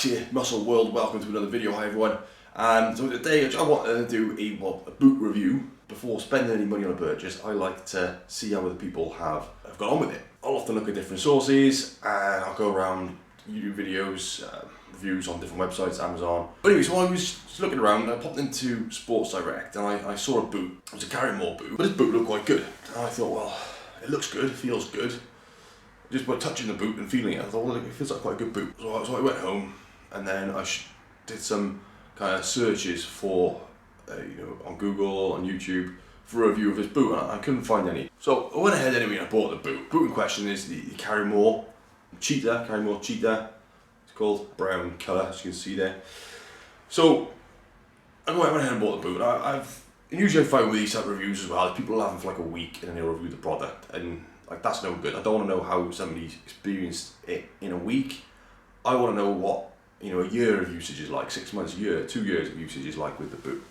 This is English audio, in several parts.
Max here, Muscle World. Welcome to another video. Hi everyone. And so today I wanted to do a boot review. Before spending any money on a purchase, I like to see how other people have got on with it. I'll often look at different sources and I'll go around YouTube videos, reviews on different websites, Amazon. But anyway, so I was just looking around, I popped into Sports Direct and I saw a boot. It was a Karrimor boot, but this boot looked quite good. And I thought, well, it looks good, it feels good. Just by touching the boot and feeling it, I thought, well, it feels like quite a good boot. So I went home and then I did some kind of searches for, on Google, on YouTube, for a review of this boot, and I couldn't find any. So I went ahead anyway and I bought the boot. The boot in question is the Karrimor Cheetah, Karrimor Cheetah. It's called, brown colour, as you can see there. So I went ahead and bought the boot. Usually I find with these type of reviews as well, people have them for like a week and then they'll review the product, and like that's no good. I don't want to know how somebody's experienced it in a week. I want to know what a year of usage is like, 6 months, a year, 2 years of usage is like with the boot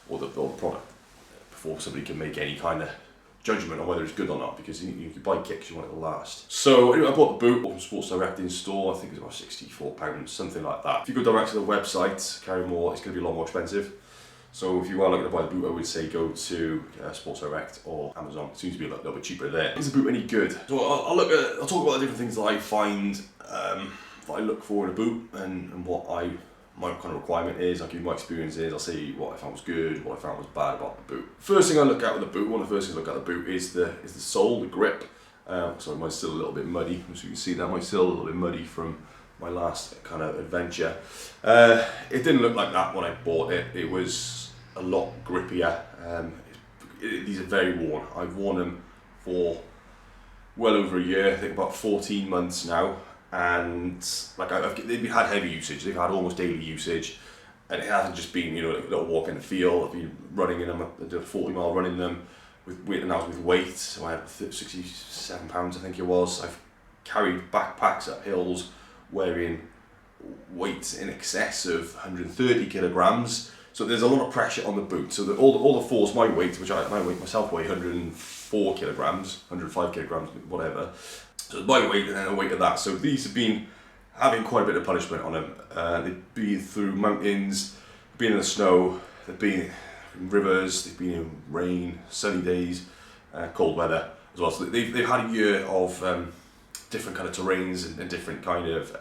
or the product, before somebody can make any kind of judgment on whether it's good or not, because you buy kicks, you want it to last. So anyway, I bought the boot from Sports Direct in store. I think it's about £64, something like that. If you go direct to the website, Karrimor, it's going to be a lot more expensive. So if you are looking to buy the boot, I would say go to Sports Direct or Amazon. It seems to be a little bit cheaper there. Is the boot any good? So I'll talk about the different things that I find that I look for in a boot and what my kind of requirement is. I'll give you my experiences. I'll say what I found was good, what I found was bad about the boot. First thing I look at with the boot, one of the first things I look at the boot is the sole, the grip. So mine's still a little bit muddy, as you can see that mine's still a little bit muddy from my last kind of adventure. It didn't look like that when I bought it. It was a lot grippier. These are very worn. I've worn them for well over a year, I think about 14 months now, and like they've had heavy usage. They've had almost daily usage, and it hasn't just been a little walk in the field. I've been running in them. I did a 40-mile run in them with weight, and I was with weight. So I had 67 pounds, I think it was. I've carried backpacks up hills wearing weights in excess of 130 kilograms. So there's a lot of pressure on the boot. So all the force, my weight, which I weight myself weigh 104 kilograms, 105 kilograms, whatever. So my weight and then the weight of that. So these have been having quite a bit of punishment on them. They've been through mountains, been in the snow, they've been in rivers, they've been in rain, sunny days, cold weather as well. So they've had a year of different kind of terrains and different kind of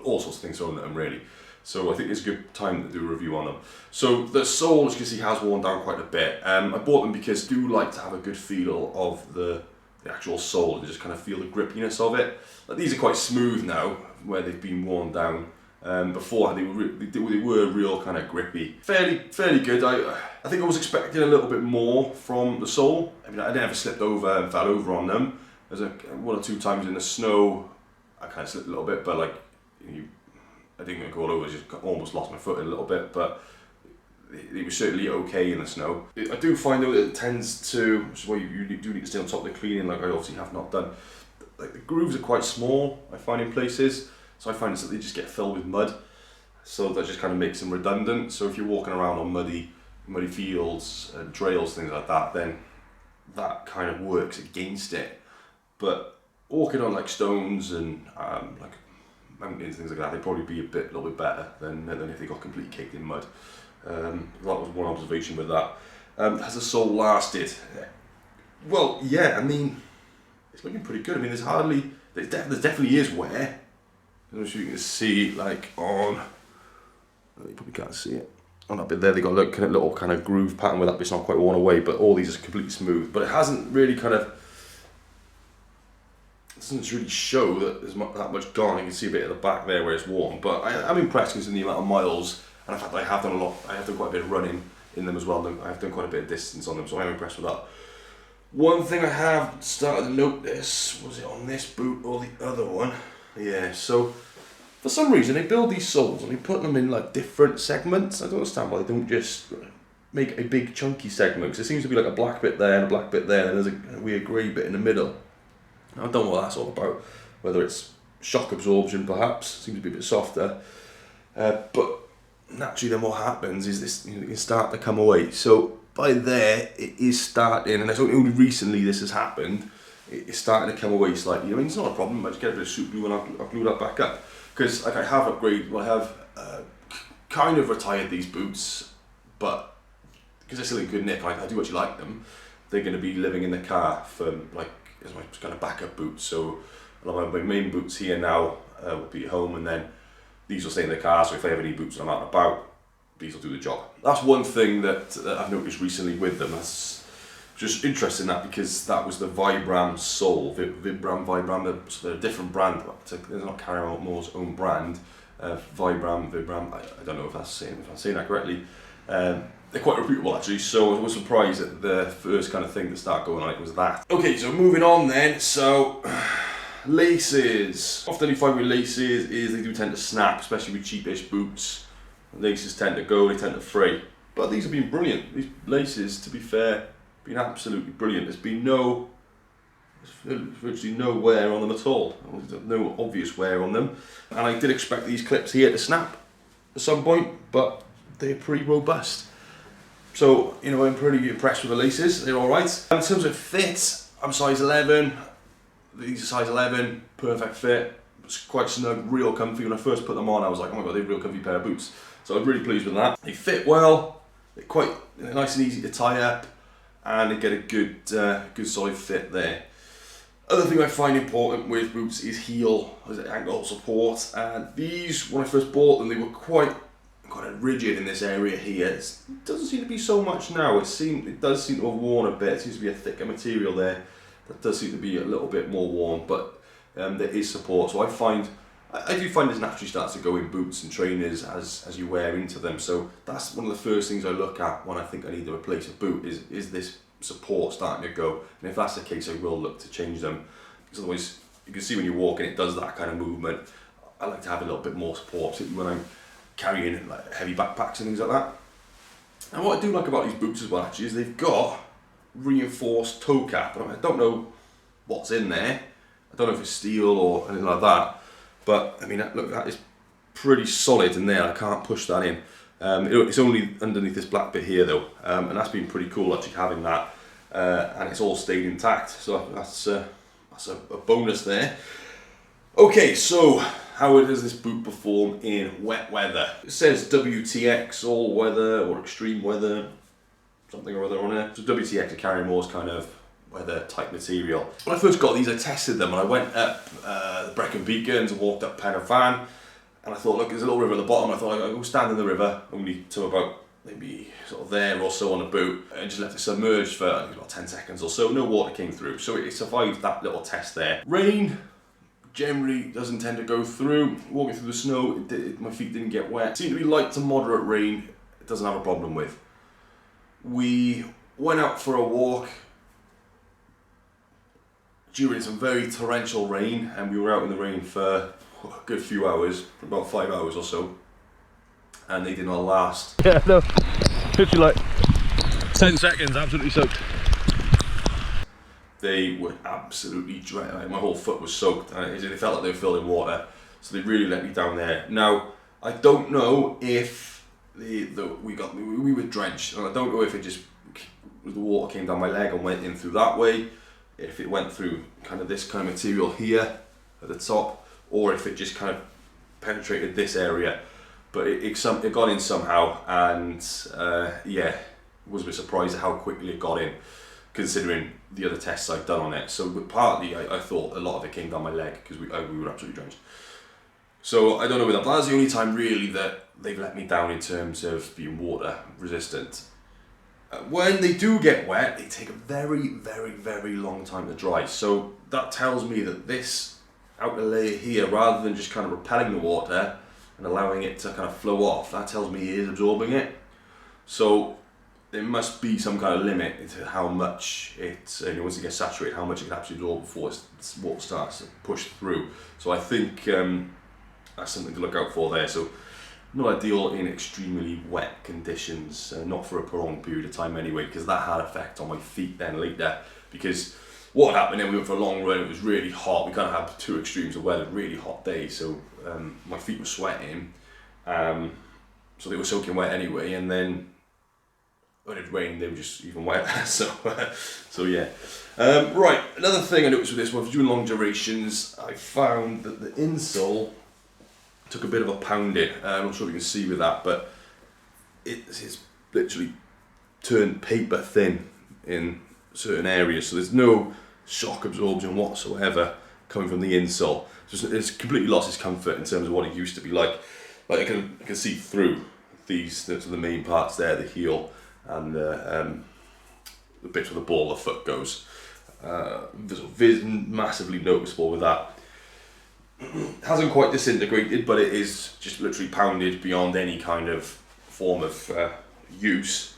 all sorts of things thrown at them really. So I think it's a good time to do a review on them. So the sole, as you can see, has worn down quite a bit. I bought them because I do like to have a good feel of the actual sole, and just kind of feel the grippiness of it. Like, these are quite smooth now, where they've been worn down. Before they were real kind of grippy. Fairly good. I think I was expecting a little bit more from the sole. I mean, I never slipped over and fell over on them. There's one or two times in the snow, I kind of slipped a little bit, but like I didn't go all over, just almost lost my foot a little bit, but it was certainly okay in the snow. I do find though that it tends to, which is why you do need to stay on top of the cleaning, like I obviously have not done. Like the grooves are quite small, I find, in places, so I find that they just get filled with mud, so that just kind of makes them redundant. So if you're walking around on muddy fields and trails, things like that, then that kind of works against it. But walking on like stones and like mountains, things like that, they'd probably be a little bit better than if they got completely caked in mud. That was one observation with that. Has the sole lasted? Well, yeah, I mean, it's looking pretty good. I mean, there definitely is wear. I'm sure you can see, like on, you probably can't see it. On that bit there, they got a little kind of groove pattern where that bit's not quite worn away, but all these are completely smooth. But it hasn't really doesn't really show that there's that much gone. You can see a bit at the back there where it's worn, but I'm impressed because in the amount of miles, and in fact I have done quite a bit of running in them as well. I have done quite a bit of distance on them, so I'm impressed with that. One thing I have started to notice, was it on this boot or the other one? Yeah, so for some reason they build these soles and they put them in like different segments. I don't understand why they don't just make a big chunky segment, because there seems to be like a black bit there and a black bit there, and there's a weird grey bit in the middle. I don't know what that's all about, whether it's shock absorption perhaps, seems to be a bit softer, but naturally then what happens is this, you start to come away. So by there it is starting, and it's only recently this has happened, it's starting to come away slightly. I mean, it's not a problem, I just get a bit of soup glue and I'll glue that back up. because like I have upgraded, well, I have kind of retired these boots, but because they're still in good nick, I do actually like them. They're going to be living in the car for like as my kind of backup boots. So a lot of my main boots here now will be at home, and then these will stay in the car. So if I ever need boots and I'm out and about, these will do the job. That's one thing that I've noticed recently with them. That's just interesting, that because that was the Vibram sole, Vibram. So they're a different brand. They're not Karrimor's own brand. Vibram. I don't know if I'm saying that correctly. They're quite reputable actually, so I was surprised that the first kind of thing that started going on it was that. Okay, so moving on then, so laces. Often you find with laces is they do tend to snap, especially with cheapish boots. Laces tend to go, they tend to fray. But these have been brilliant. These laces, to be fair, been absolutely brilliant. There's been virtually no wear on them at all. No obvious wear on them. And I did expect these clips here to snap at some point, but they're pretty robust. So, you know, I'm pretty impressed with the laces. They're all right. In terms of fit, I'm size 11. These are size 11, perfect fit. It's quite snug, real comfy. When I first put them on, I was like, oh my god, they're a real comfy pair of boots. So I'm really pleased with that. They fit well. They're quite nice and easy to tie up, and they get a good solid fit there. Other thing I find important with boots is heel, ankle support. And these, when I first bought them, they were quite rigid in this area here. It doesn't seem to be so much now. It does seem to have worn a bit. It seems to be a thicker material there. That does seem to be a little bit more worn, but there is support. So I do find this naturally starts to go in boots and trainers as you wear into them. So that's one of the first things I look at when I think I need to replace a boot is this support starting to go. And if that's the case, I will look to change them. Because otherwise, you can see when you're walking, it does that kind of movement. I like to have a little bit more support, particularly when I'm carrying like heavy backpacks and things like that. And what I do like about these boots as well actually is they've got reinforced toe cap. I don't know what's in there. I don't know if it's steel or anything like that. But I mean, look, that is pretty solid in there. I can't push that in. It's only underneath this black bit here though, and that's been pretty cool actually having that. And it's all stayed intact. So that's a bonus there. Okay, so how does this boot perform in wet weather? It says WTX, all weather or extreme weather, something or other on it. So WTX are Karrimor's kind of weather type material. When I first got these, I tested them and I went up the Brecon Beacons and walked up Pen y Fan, and I thought, look, there's a little river at the bottom. I thought I'd go stand in the river, only to about maybe sort of there or so on the boot, and just left it submerged for I think about 10 seconds or so. No water came through, so it survived that little test there. Rain generally doesn't tend to go through. Walking through the snow, my feet didn't get wet. It seemed to be light to moderate rain. It doesn't have a problem with. We went out for a walk during some very torrential rain, and we were out in the rain for a good few hours, for about 5 hours or so, and they did not last. Yeah, no, literally like 10 seconds, absolutely soaked. They were absolutely dry. Like, my whole foot was soaked, and it felt like they were filled in water. So they really let me down there. Now, I don't know if we were drenched, and I don't know if it just the water came down my leg and went in through that way, if it went through kind of this kind of material here at the top, or if it just kind of penetrated this area. But it got in somehow, and yeah, was a bit surprised at how quickly it got in, considering the other tests I've done on it. So partly I thought a lot of it came down my leg because we were absolutely drenched. So I don't know with that, but that's the only time really that they've let me down in terms of being water resistant. When they do get wet, they take a very, very, very long time to dry. So that tells me that this outer layer here, rather than just kind of repelling the water and allowing it to kind of flow off, that tells me it is absorbing it. So there must be some kind of limit to how much it, once it gets saturated, how much it can actually absorb before water starts to push through. So I think that's something to look out for there. So not ideal in extremely wet conditions, not for a prolonged period of time anyway, because that had effect on my feet then later. Because what happened then, we went for a long run, it was really hot, we kind of had two extremes of weather, really hot days, so my feet were sweating, so they were soaking wet anyway, and then when it rained they were just even wetter, so yeah. Right, another thing I noticed with this one, for doing long durations, I found that the insole took a bit of a pounding. I'm not sure if you can see with that, but it's literally turned paper thin in certain areas, so there's no shock absorption whatsoever coming from the insole. It's completely lost its comfort in terms of what it used to be like. Like I can see through these, the main parts there, the heel and the bit where the ball of the foot goes. There's massively noticeable with that. Hasn't quite disintegrated, but it is just literally pounded beyond any kind of form of use.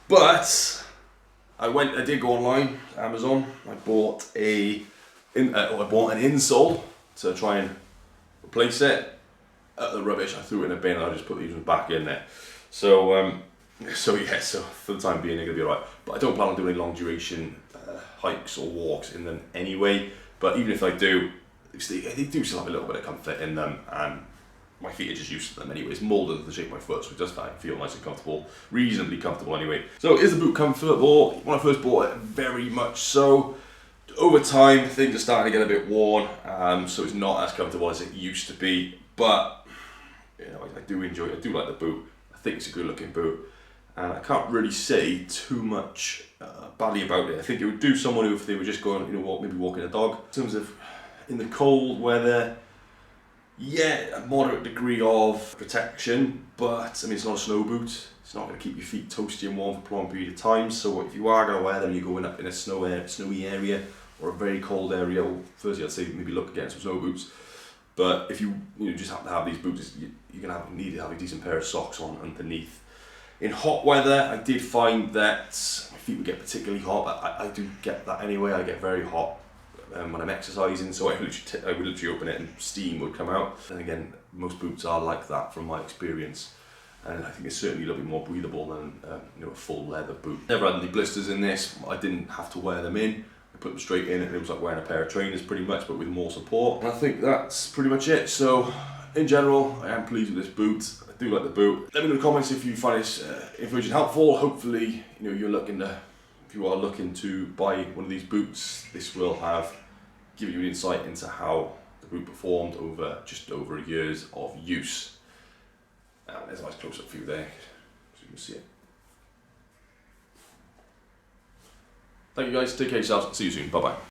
But I did go online, Amazon. I bought an insole to try and replace it. The rubbish, I threw it in a bin and I just put these ones back in there. So for the time being they're gonna be alright. But I don't plan on doing any long duration hikes or walks in them anyway. But even if I do, they do still have a little bit of comfort in them, and my feet are just used to them anyway. It's moulded to the shape of my foot, so it does feel nice and comfortable, reasonably comfortable anyway. So is the boot comfortable? When I first bought it, very much so. Over time, things are starting to get a bit worn, so it's not as comfortable as it used to be. But you know, I do enjoy it. I do like the boot. I think it's a good looking boot, and I can't really say too much badly about it. I think it would do someone who, if they were just going, you know, maybe walking a dog. In terms of in the cold weather, yeah, a moderate degree of protection, but I mean, it's not a snow boot. It's not going to keep your feet toasty and warm for a prolonged period of time. So if you are going to wear them, you're going up in a snowy area or a very cold area, well, firstly I'd say maybe look against some snow boots. But if you just happen to have these boots, you're going to need to have a decent pair of socks on underneath. In hot weather, I did find that my feet would get particularly hot. I do get that anyway. I get very hot when I'm exercising, so I would literally open it and steam would come out. And again, most boots are like that from my experience, and I think it's certainly a little bit more breathable than a full leather boot. Never had any blisters in this. I didn't have to wear them in. I put them straight in, and it was like wearing a pair of trainers pretty much, but with more support. And I think that's pretty much it. So in general, I am pleased with this boot. I do like the boot. Let me know in the comments if you find this information helpful. Hopefully, if you are looking to buy one of these boots, this will give you an insight into how the boot performed over just over a year's of use. There's a nice close-up view there, so you can see it. Thank you guys, take care of yourselves, see you soon, bye bye.